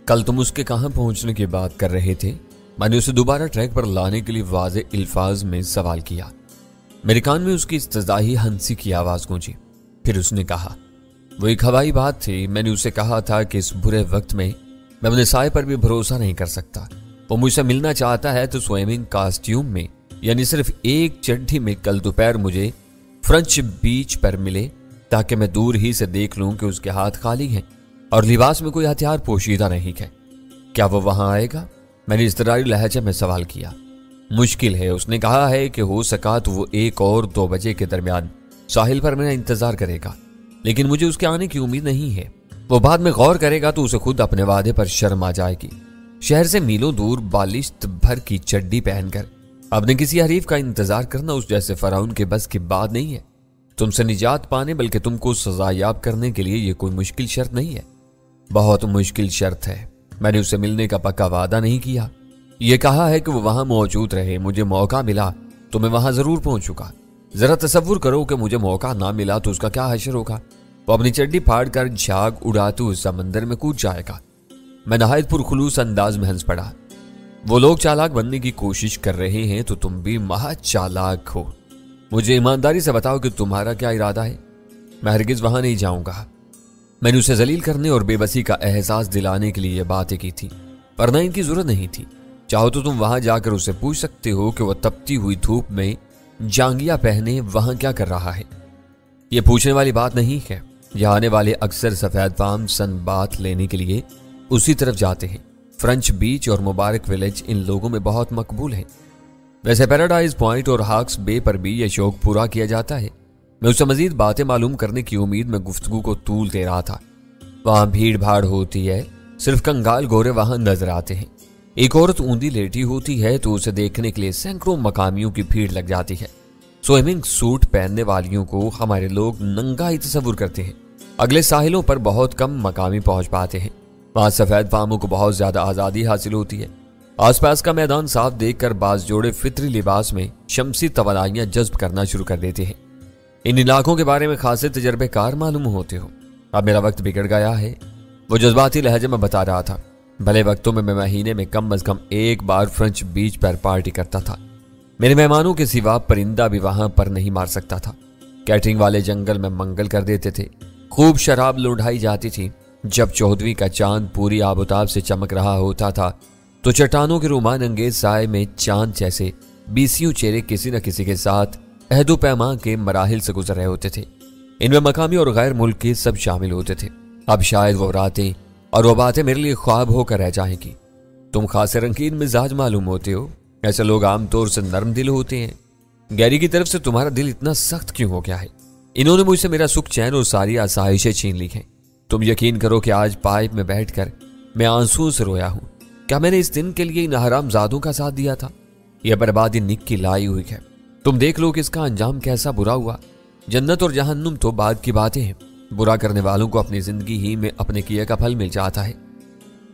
کل تم اس کے کہاں پہنچنے کی بات کر رہے تھے؟ میں نے اسے دوبارہ ٹریک پر لانے کے لیے واضح الفاظ میں سوال کیا۔ میرے کان میں اس کی استضاحی ہنسی کی آواز گونجی۔ پھر اس نے کہا، وہ ایک ہوائی بات تھی۔ میں نے اسے کہا تھا کہ اس برے وقت میں اپنے سائے پر بھی بھروسہ نہیں کر سکتا۔ وہ مجھ سے ملنا چاہتا ہے تو سوئمنگ کاسٹیوم میں، یعنی صرف ایک چڈی میں کل دوپہر مجھے فرنچ بیچ پر ملے، تاکہ میں دور ہی سے دیکھ لوں کہ اس کے ہاتھ خالی ہیں اور لباس میں کوئی ہتھیار پوشیدہ نہیں ہے۔ کیا وہ وہاں آئے گا؟ میں نے اضطراری لہجے میں سوال کیا۔ مشکل ہے، اس نے کہا ہے کہ ہو سکا تو وہ 1 اور 2 بجے کے درمیان ساحل پر میرا انتظار کرے گا، لیکن مجھے اس کے آنے کی امید نہیں ہے۔ وہ بعد میں غور کرے گا تو اسے خود اپنے وعدے پر شرم آ جائے گی۔ شہر سے میلوں دور بالشت بھر کی چڈی پہن کر اپنے کسی حریف کا انتظار کرنا اس جیسے فرعون کے بس کی بات نہیں ہے۔ تم سے نجات پانے بلکہ تم کو سزا یاب کرنے کے لیے یہ کوئی مشکل شرط نہیں ہے۔ بہت مشکل شرط ہے۔ میں نے اسے ملنے کا پکا وعدہ نہیں کیا، یہ کہا ہے کہ وہ وہاں موجود رہے۔ مجھے موقع ملا تو میں وہاں ضرور پہنچوں گا۔ ذرا تصور کرو کہ مجھے موقع نہ ملا تو اس کا کیا حشر ہوگا۔ وہ اپنی چڈی پھاڑ کر جھاگ اڑاتے اس سمندر میں کود جائے گا۔ میں نہایت پرخلوص انداز میں ہنس پڑا۔ وہ لوگ چالاک بننے کی کوشش کر رہے ہیں تو تم بھی مہا چالاک ہو۔ مجھے ایمانداری سے بتاؤ کہ تمہارا کیا ارادہ ہے؟ میں ہرگز وہاں نہیں جاؤں گا۔ میں نے اسے ذلیل کرنے اور بے بسی کا احساس دلانے کے لیے یہ باتیں کی تھی، ورنہ ان کی ضرورت نہیں تھی۔ چاہو تو تم وہاں جا کر اسے پوچھ سکتے ہو کہ وہ تپتی ہوئی دھوپ میں جانگیا پہنے وہاں کیا کر رہا ہے۔ یہ پوچھنے والی بات نہیں ہے۔ یہاں آنے والے اکثر سفید فام سن بات لینے کے لیے اسی طرف جاتے ہیں۔ فرنچ بیچ اور مبارک ولیج ان لوگوں میں بہت مقبول ہے۔ ویسے پیراڈائز پوائنٹ اور ہاکس بے پر بھی یہ شوق پورا کیا جاتا ہے۔ میں اسے مزید باتیں معلوم کرنے کی امید میں گفتگو کو طول دے رہا تھا۔ وہاں بھیڑ بھاڑ ہوتی ہے، صرف کنگال گورے وہاں نظر آتے ہیں۔ ایک عورت اوندھی لیٹی ہوتی ہے تو اسے دیکھنے کے لیے سینکڑوں مقامیوں کی بھیڑ لگ جاتی ہے۔ سوئمنگ سوٹ پہننے والیوں کو ہمارے لوگ ننگا ہی تصور کرتے ہیں۔ اگلے ساحلوں پر بہت کم مقامی پہنچ پاتے ہیں۔ وہاں سفید فاموں کو بہت زیادہ آزادی حاصل ہوتی ہے۔ آس پاس کا میدان صاف دیکھ کر بعض جوڑے فطری لباس میں شمسی توانائیاں جذب کرنا شروع کر دیتے ہیں۔ ان علاقوں کے بارے میں خاصے تجربے کار معلوم ہوتے ہو۔ اب میرا وقت بگڑ گیا ہے، وہ جذباتی لہجے میں بتا رہا تھا۔ بھلے وقتوں میں مہینے میں کم از کم 1 بار فرنچ بیچ پر پارٹی کرتا تھا۔ میرے مہمانوں کے سوا پرندہ بھی وہاں پر نہیں مار سکتا تھا۔ کیٹرنگ والے جنگل میں منگل کر دیتے تھے۔ خوب شراب لوٹائی جاتی تھی۔ جب 14ویں کا چاند پوری آب و تاب سے چمک رہا ہوتا تھا تو چٹانوں کے رومان انگیز سائے میں چاند جیسے 20 چہرے کسی نہ کسی کے ساتھ عہد و پیمان کے مراحل سے گزر رہے ہوتے تھے۔ ان میں مقامی اور غیر ملک کے سب شامل ہوتے تھے۔ اب شاید وہ راتیں اور وہ باتیں میرے لیے خواب ہو کر رہ جائیں گی۔ تم خاصے رنگین مزاج معلوم ہوتے ہو۔ ایسے لوگ عام طور سے نرم دل ہوتے ہیں۔ گیری کی طرف سے تمہارا دل اتنا سخت کیوں ہو گیا ہے؟ انہوں نے مجھ سے میرا سکھ چین اور ساری آسائشیں چھین لی ہیں۔ تم یقین کرو کہ آج پائپ میں بیٹھ کر میں آنسوؤں سے رویا ہوں۔ کیا میں نے اس دن کے لیے ان حرام زادوں کا ساتھ دیا تھا؟ یہ بربادی نک کی لائی ہوئی ہے۔ تم دیکھ لو کہ اس کا انجام کیسا برا ہوا۔ جنت اور جہنم تو بعد کی باتیں ہیں۔ برا کرنے والوں کو اپنی زندگی ہی میں اپنے کیے کا پھل مل جاتا ہے۔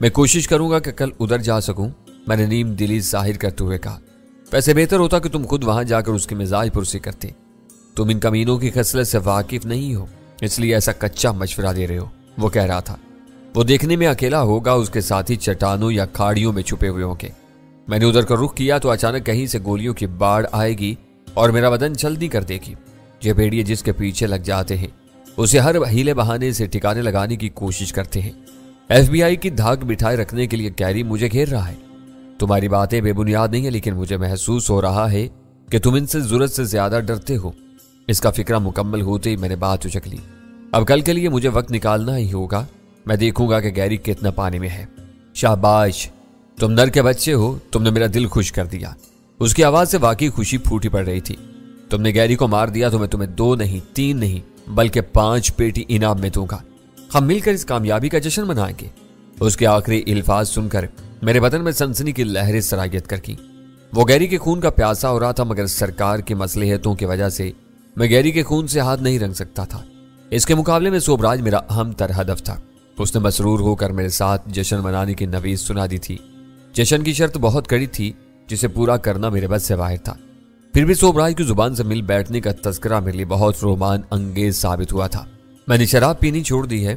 میں کوشش کروں گا کہ کل ادھر جا سکوں، میں نے نیم دلی ظاہر کرتے ہوئے کہا۔ ویسے بہتر ہوتا کہ تم خود وہاں جا کر اس کی مزاج پرسی کرتے۔ تم ان کمینوں کی خصلت سے واقف نہیں ہو، اس لیے ایسا کچا مشورہ دے رہے ہو، وہ کہہ رہا تھا۔ وہ دیکھنے میں اکیلا ہوگا، اس کے ساتھی چٹانوں یا کھاڑیوں میں چھپے ہوئے ہوں گے۔ میں نے ادھر کا رخ کیا تو اچانک کہیں سے گولیوں کی باڑ آئے گی اور میرا بدن جلدی کر دے گی۔ یہ بھیڑیے جس کے پیچھے لگ جاتے ہیں اسے ہر ہیلے بہانے سے ٹھکانے لگانے کی کوشش کرتے ہیں۔ FBI کی دھاک بٹھائے رکھنے کے لیے گیری مجھے گھیر رہا ہے۔ تمہاری باتیں بے بنیاد نہیں ہیں، لیکن مجھے محسوس ہو رہا ہے کہ تم ان سے ضرورت سے زیادہ ڈرتے ہو۔ اس کا فکرہ مکمل ہوتے ہی میں نے بات اچک لی۔ اب کل کے لیے مجھے وقت نکالنا ہی ہوگا۔ میں دیکھوں گا کہ گیری کتنا پانی میں ہے۔ شاباش، تم نر کے بچے ہو، تم نے میرا دل خوش کر دیا۔ اس کی آواز سے واقعی خوشی پھوٹی پڑ رہی تھی۔ تم نے گیری کو مار دیا تو میں تمہیں 2 نہیں 3 نہیں بلکہ 5 پیٹی انعام میں دوں گا۔ ہم مل کر اس کامیابی کا جشن منائیں گے۔ اس کے آخری الفاظ سن کر میرے بدن میں سنسنی کی لہریں سرایت کر گئیں۔ وہ گیری کے خون کا پیاسا ہو رہا تھا، مگر سرکار کی مصلحتوں کی وجہ سے میں گیری کے خون سے ہاتھ نہیں رنگ سکتا تھا۔ اس کے مقابلے میں سوبراج میرا اہم تر ہدف تھا۔ اس نے مسرور ہو کر میرے ساتھ جشن منانے کی نویز سنا دی تھی۔ جشن کی شرط بہت کڑی تھی جسے پورا کرنا میرے بس سے باہر تھا۔ پھر بھی سوبراج کی زبان سے مل بیٹھنے کا تذکرہ میرے لیے بہت رومان انگیز ثابت ہوا تھا۔ میں نے شراب پینی چھوڑ دی ہے۔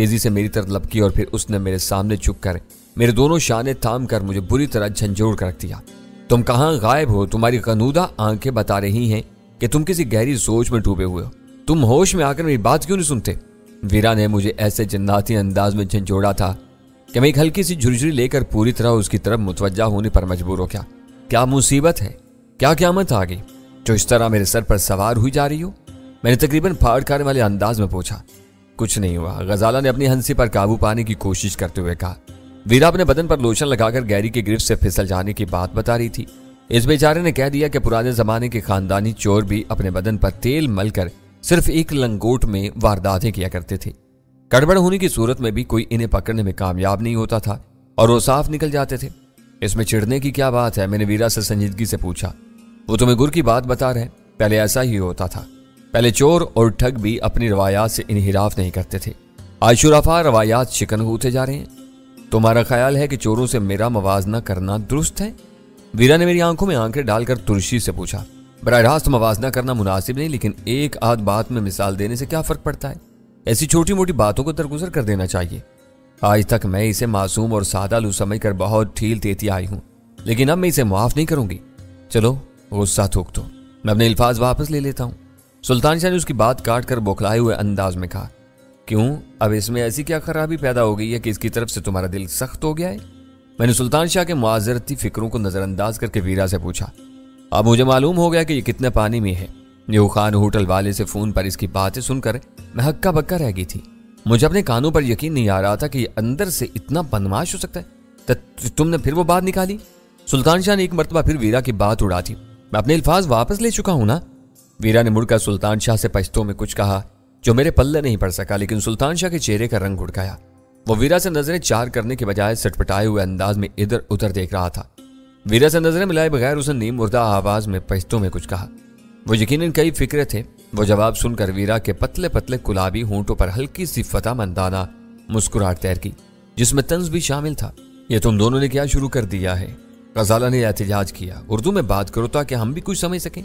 تیزی سے میری طرف لپکی اور پھر اس نے میرے سامنے جھک کر میرے دونوں شانے تھام کر مجھے بری طرح جھنجھوڑ کر رکھ دیا۔ تم کہاں غائب ہو؟ تمہاری غنودہ آنکھیں بتا رہی ہیں کہ تم کسی گہری سوچ میں ڈوبے ہوئے ہو۔ تم ہوش میں آ کر میری بات کیوں نہیں سنتے؟ ویرا نے مجھے ایسے جناتی انداز میں جھنجھوڑا تھا کہ میں ایک ہلکی سی جھرجھری لے کر پوری طرح اس کی طرف متوجہ ہونے پر مجبور ہو گیا۔ کیا مصیبت ہے؟ کیا قیامت آ گئی جو اس طرح میرے سر پر سوار ہوئی جا رہی ہو؟ میں نے تقریباً پھاڑ کھانے والے انداز میں پوچھا۔ کچھ نہیں ہوا، غزالہ نے اپنی ہنسی پر قابو پانے کی کوشش کرتے ہوئے کہا۔ ویرا اپنے بدن پر لوشن لگا کر گیری کی گرفت سے پھسل جانے کی بات بتا رہی تھی۔ اس بیچارے نے کہہ دیا کہ پرانے زمانے کے خاندانی چور بھی اپنے بدن پر تیل مل کر صرف ایک لنگوٹ میں وارداتیں کیا کرتے تھے۔ گڑبڑ ہونے کی صورت میں بھی کوئی انہیں پکڑنے میں کامیاب نہیں ہوتا تھا اور وہ صاف نکل جاتے تھے۔ اس میں چڑھنے کی کیا بات ہے؟ میں نے ویرا سے سنجیدگی سے پوچھا۔ وہ تمہیں گر کی بات بتا رہے، پہلے ایسا ہی ہوتا تھا۔ پہلے چور اور ٹھگ بھی اپنی روایات سے انحراف نہیں کرتے تھے، آج شرفا روایات شکن ہوتے جا رہے ہیں۔ تمہارا خیال ہے کہ چوروں سے میرا موازنہ کرنا درست ہے؟ ویرا نے میری آنکھوں میں آنکھیں ڈال کر ترشی سے پوچھا۔ براہ راست موازنہ کرنا مناسب نہیں، لیکن ایک آدھ بات میں مثال دینے سے کیا فرق پڑتا ہے؟ ایسی چھوٹی موٹی باتوں کو درگزر کر دینا چاہیے۔ آج تک میں اسے معصوم اور سادہ لو سمجھ کر بہت ڈھیل دیتی آئی ہوں، لیکن اب میں اسے معاف نہیں کروں گی۔ چلو غصہ تھوک دو، میں اپنے الفاظ واپس لے لیتا ہوں۔ سلطان شاہ نے اس کی بات کاٹ کر بوکھلائے ہوئے انداز میں کہا۔ کیوں؟ اب اس میں ایسی کیا خرابی پیدا ہو گئی ہے کہ اس کی طرف سے تمہارا دل سخت ہو گیا ہے؟ میں نے سلطان شاہ کے معذرتی فکروں کو نظر انداز کر کے ویرا سے پوچھا۔ اب مجھے معلوم ہو گیا کہ یہ کتنے پانی میں ہے۔ نیو خان ہوٹل والے سے فون پر اس کی باتیں سن کر میں ہکا بکا رہ گئی تھی۔ مجھے اپنے کانوں پر یقین نہیں آ رہا تھا کہ یہ اندر سے اتنا بدمعاش ہو سکتا ہے۔ تم نے پھر وہ بات نکالی؟ سلطان شاہ نے ایک مرتبہ پھر ویرا کی بات اڑا دی۔ میں اپنے الفاظ واپس لے چکا ہوں نا۔ ویرا نے مڑ کر سلطان شاہ سے پشتو میں کچھ کہا جو میرے پلے نہیں پڑ سکا، لیکن سلطان شاہ کے چہرے کا رنگ اڑ گیا۔ وہ ویرا سے نظریں چار کرنے کے بجائے سٹپٹائے ہوئے انداز میں ادھر ادھر دیکھ رہا تھا۔ ویرا سے نظریں ملائے بغیر اس نے نیم مردہ آواز میں پشتو میں کچھ کہا۔ وہ یقیناً کئی فکرے تھے۔ وہ جواب سن کر ویرا کے پتلے پتلے گلابی ہونٹوں پر ہلکی سی فتح مندانہ مسکراہٹ تیر کی، جس میں طنز بھی شامل تھا۔ یہ تم دونوں نے کیا شروع کر دیا ہے؟ غزالہ نے احتجاج کیا۔ اردو میں بات کرو تاکہ ہم بھی کچھ سمجھ سکیں۔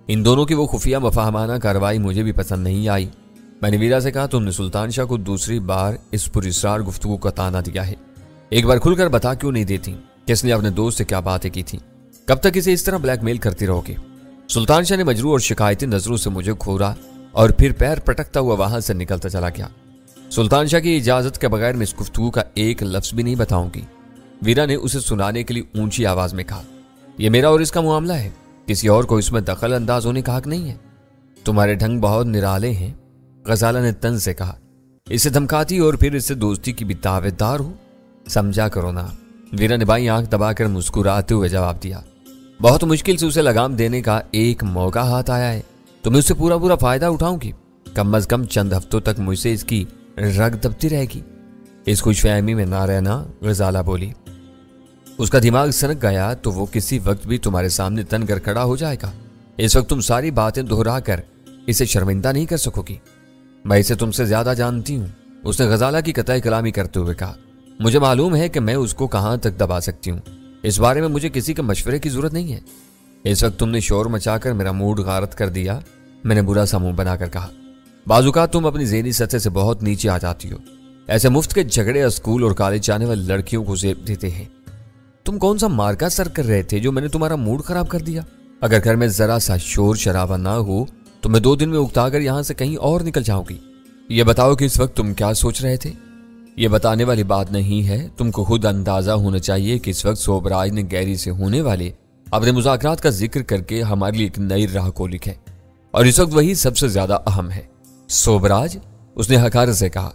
ان دونوں کی وہ خفیہ مفاہمانہ کارروائی مجھے بھی پسند نہیں آئی۔ میں نے ویرا سے کہا، تم نے سلطان شاہ کو دوسری بار اس پراسرار گفتگو کا تانا دیا ہے، ایک بار کھل کر بتا کیوں نہیں دیتی؟ کس نے اپنے دوست سے کیا باتیں کی تھی؟ کب تک اسے اس طرح بلیک میل کرتی رہو گی؟ سلطان شاہ نے مجروح اور شکایتی نظروں سے مجھے گھورا اور پھر پیر پٹکتا ہوا وہاں سے نکلتا چلا گیا۔ سلطان شاہ کی اجازت کے بغیر میں اس گفتگو کا ایک لفظ بھی نہیں بتاؤں گی، ویرا نے اسے سنانے کے لیے اونچی آواز میں کہا۔ یہ میرا اور اس کا معاملہ ہے، کسی اور کو اس میں دخل انداز ہونے کا حق نہیں ہے۔ تمہارے ڈھنگ بہت نرالے ہیں، غزالہ نے طنز سے کہا۔ اسے دھمکاتی اور پھر اس سے دوستی کی بھی دعویدار دار ہو، سمجھا کرو نا۔ ویرا نے بائیں آنکھ دبا کر مسکراتے ہوئے جواب دیا۔ بہت مشکل سے اسے لگام دینے کا ایک موقع ہاتھ آیا ہے تو میں اس سے پورا فائدہ اٹھاؤں گی۔ کم از کم چند ہفتوں تک مجھ سے اس کی رگ دبتی رہے گی۔ اس خوش فہمی میں نہ رہنا، غزالہ بولی۔ اس کا دماغ سنک گیا تو وہ کسی وقت بھی تمہارے سامنے تن کر کھڑا ہو جائے گا۔ اس وقت تم ساری باتیں دہرا کر اسے شرمندہ نہیں کر سکو گی۔ میں اسے تم سے زیادہ جانتی ہوں، اس نے غزالہ کی قطع کلامی کرتے ہوئے کہا۔ مجھے معلوم ہے کہ میں اس کو کہاں تک دبا سکتی ہوں، اس بارے میں مجھے کسی کے مشورے کی ضرورت نہیں ہے۔ اس وقت تم نے شور مچا کر میرا موڈ غارت کر دیا، میں نے برا سا منہ بنا کر کہا۔ بعض اوقات تم اپنی ذہنی سطح سے بہت نیچے آ جاتی ہو۔ ایسے مفت کے جھگڑے اسکول اور کالج جانے والی لڑکیوں کو زیب دیتے ہیں۔ تم کون سا مارکا سر کر رہے تھے جو میں نے تمہارا موڈ خراب کر دیا؟ اگر گھر میں ذرا سا شور شرابہ نہ ہو تو میں 2 دن میں اکتا کر یہاں سے کہیں اور نکل جاؤں گی۔ یہ بتاؤ کہ اس وقت تم کیا سوچ رہے تھے؟ یہ بتانے والی بات نہیں ہے، تم کو خود اندازہ ہونا چاہیے کہ اس وقت سوبراج نے گیری سے ہونے والے اپنے مذاکرات کا ذکر کر کے ہمارے لیے ایک نئی راہ کو لکھا ہے، اور اس وقت وہی سب سے زیادہ اہم ہے۔ سوبراج؟ اس نے حقارت سے کہا۔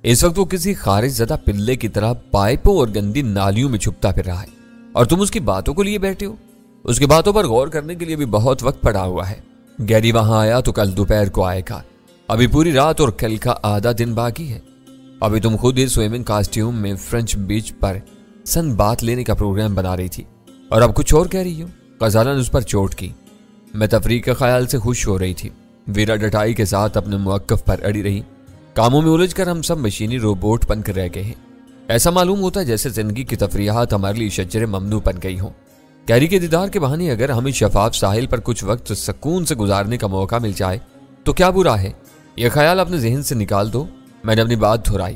اس وقت وہ کسی خارج زدہ پلے کی طرح پائپوں اور گندی نالیوں میں چھپتا پھر رہا ہے، اور تم اس کی باتوں کو لیے بیٹھے ہو۔ اس کی باتوں پر غور کرنے کے لیے بھی بہت وقت پڑا ہوا ہے۔ گیری وہاں آیا تو کل دوپہر کو آئے گا، ابھی پوری رات اور کل کا آدھا دن باقی ہے۔ ابھی تم خود ہی سوئمنگ کاسٹیوم میں فرینچ بیچ پر سن بات لینے کا پروگرام بنا رہی تھی، اور اب کچھ اور کہہ رہی ہو۔ غزالہ نے اس پر چوٹ کی۔ میں تفریح کے خیال سے خوش ہو رہی تھی۔ ویرا ڈٹائی کے ساتھ اپنے موقف پر اڑی رہی۔ کاموں میں الجھ کر ہم سب مشینی روبوٹ بن کر رہ گئے ہیں۔ ایسا معلوم ہوتا ہے جیسے زندگی کی تفریحات ہمارے لیے شجر ممنوع بن گئی ہوں۔ گیری کے دیدار کے بہانے اگر ہمیں شفاف ساحل پر کچھ وقت سکون سے گزارنے کا موقع مل جائے تو کیا برا ہے؟ یہ خیال اپنے ذہن سے نکال دو۔ میں نے اپنی بات دہرائی۔